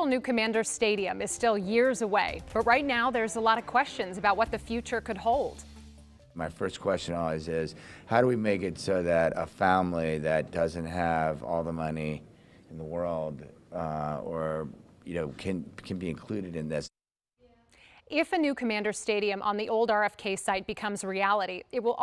new Commanders Stadium is still years away, but right now there's a lot of questions about what the future could hold. My first question always is, how do we make it so that a family that doesn't have all the money in the world can be included in this? If a new Commander Stadium on the old RFK site becomes reality, it will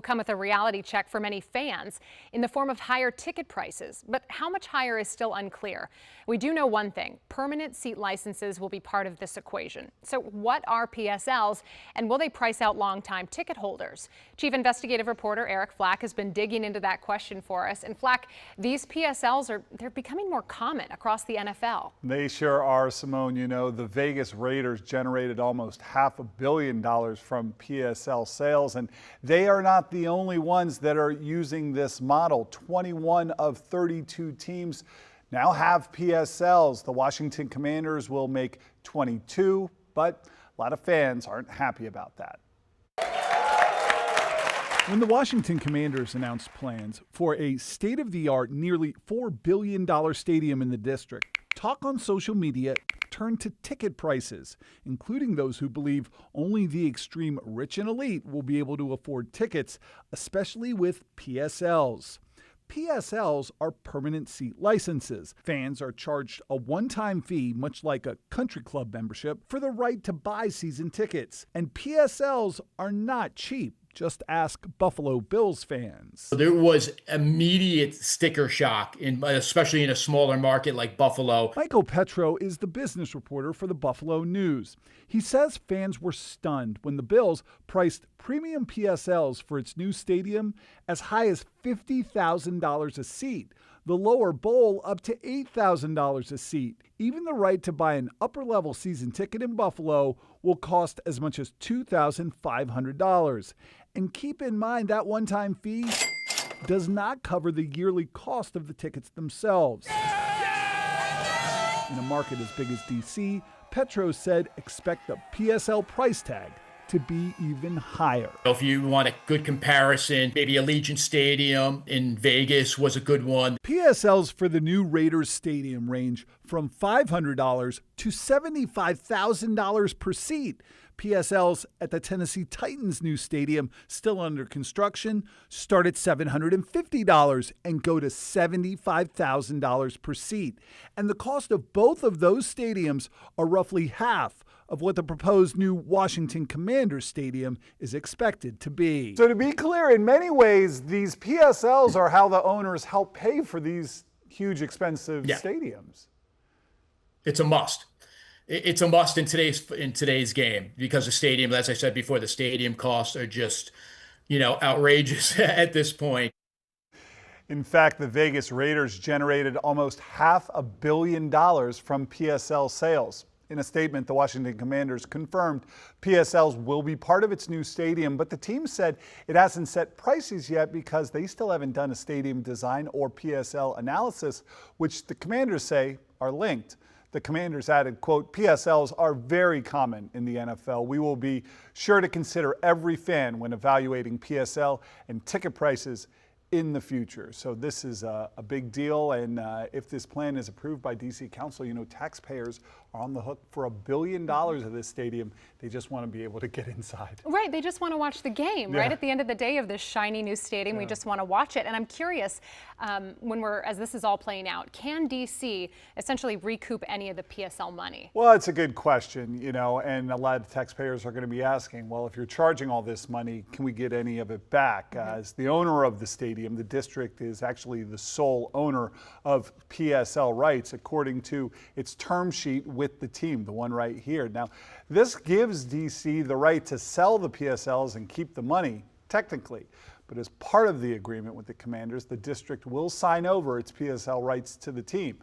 come with a reality check for many fans in the form of higher ticket prices. But how much higher is still unclear. We do know one thing: permanent seat licenses will be part of this equation. So what are PSLs, and will they price out longtime ticket holders? Chief Investigative Reporter Eric Flack has been digging into that question for us. And Flack, these PSLs they're becoming more common across the NFL. They sure are, Simone. You know, the Vegas Raiders generated almost $500 million from PSL sales, and they are not the only ones that are using this model. 21 of 32 teams now have PSLs. The Washington Commanders will make 22, but a lot of fans aren't happy about that. When the Washington Commanders announced plans for a state-of-the-art, nearly $4 billion stadium in the district, talk on social media turned to ticket prices, including those who believe only the extreme rich and elite will be able to afford tickets, especially with PSLs. PSLs are permanent seat licenses. Fans are charged a one-time fee, much like a country club membership, for the right to buy season tickets. And PSLs are not cheap. Just ask Buffalo Bills fans. There was immediate sticker shock, especially in a smaller market like Buffalo. Michael Petro is the business reporter for the Buffalo News. He says fans were stunned when the Bills priced premium PSLs for its new stadium as high as $50,000 a seat. The lower bowl up to $8,000 a seat. Even the right to buy an upper-level season ticket in Buffalo will cost as much as $2,500. And keep in mind that one-time fee does not cover the yearly cost of the tickets themselves. In a market as big as D.C., Petro said expect the PSL price tag to be even higher. If you want a good comparison, maybe Allegiant Stadium in Vegas was a good one. PSLs for the new Raiders Stadium range from $500 to $75,000 per seat. PSLs at the Tennessee Titans' new stadium, still under construction, start at $750 and go to $75,000 per seat. And the cost of both of those stadiums are roughly half of what the proposed new Washington Commanders Stadium is expected to be. So to be clear, in many ways, these PSLs are how the owners help pay for these huge, expensive stadiums. It's a must. It's a must in today's game, because the stadium, as I said before, the stadium costs are just, outrageous at this point. In fact, the Vegas Raiders generated almost $500 million from PSL sales. In a statement, the Washington Commanders confirmed PSLs will be part of its new stadium, but the team said it hasn't set prices yet because they still haven't done a stadium design or PSL analysis, which the Commanders say are linked. The Commanders added, quote, "PSLs are very common in the NFL. We will be sure to consider every fan when evaluating PSL and ticket prices in the future." So this is a big deal, and if this plan is approved by D.C. Council, taxpayers are on the hook for $1 billion of this stadium. They just want to be able to get inside. Right, they just want to watch the game, right? At the end of the day of this shiny new stadium, we just want to watch it. And I'm curious, as this is all playing out, can D.C. essentially recoup any of the PSL money? Well, it's a good question, and a lot of taxpayers are going to be asking, well, if you're charging all this money, can we get any of it back? As the owner of the stadium, the district is actually the sole owner of PSL rights, according to its term sheet with the team, the one right here. Now, this gives DC the right to sell the PSLs and keep the money, technically. But as part of the agreement with the Commanders, the district will sign over its PSL rights to the team.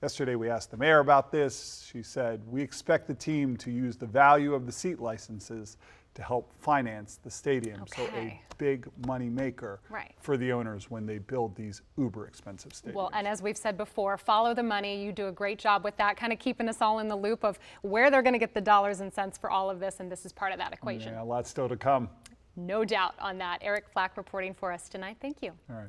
Yesterday, we asked the mayor about this. She said, "We expect the team to use the value of the seat licenses to help finance the stadium." So a big money maker for the owners when they build these uber expensive stadiums. Well, and as we've said before, follow the money. You do a great job with that, kind of keeping us all in the loop of where they're going to get the dollars and cents for all of this, and this is part of that equation. Yeah, a lot still to come. No doubt on that. Eric Flack reporting for us tonight. Thank you. All right.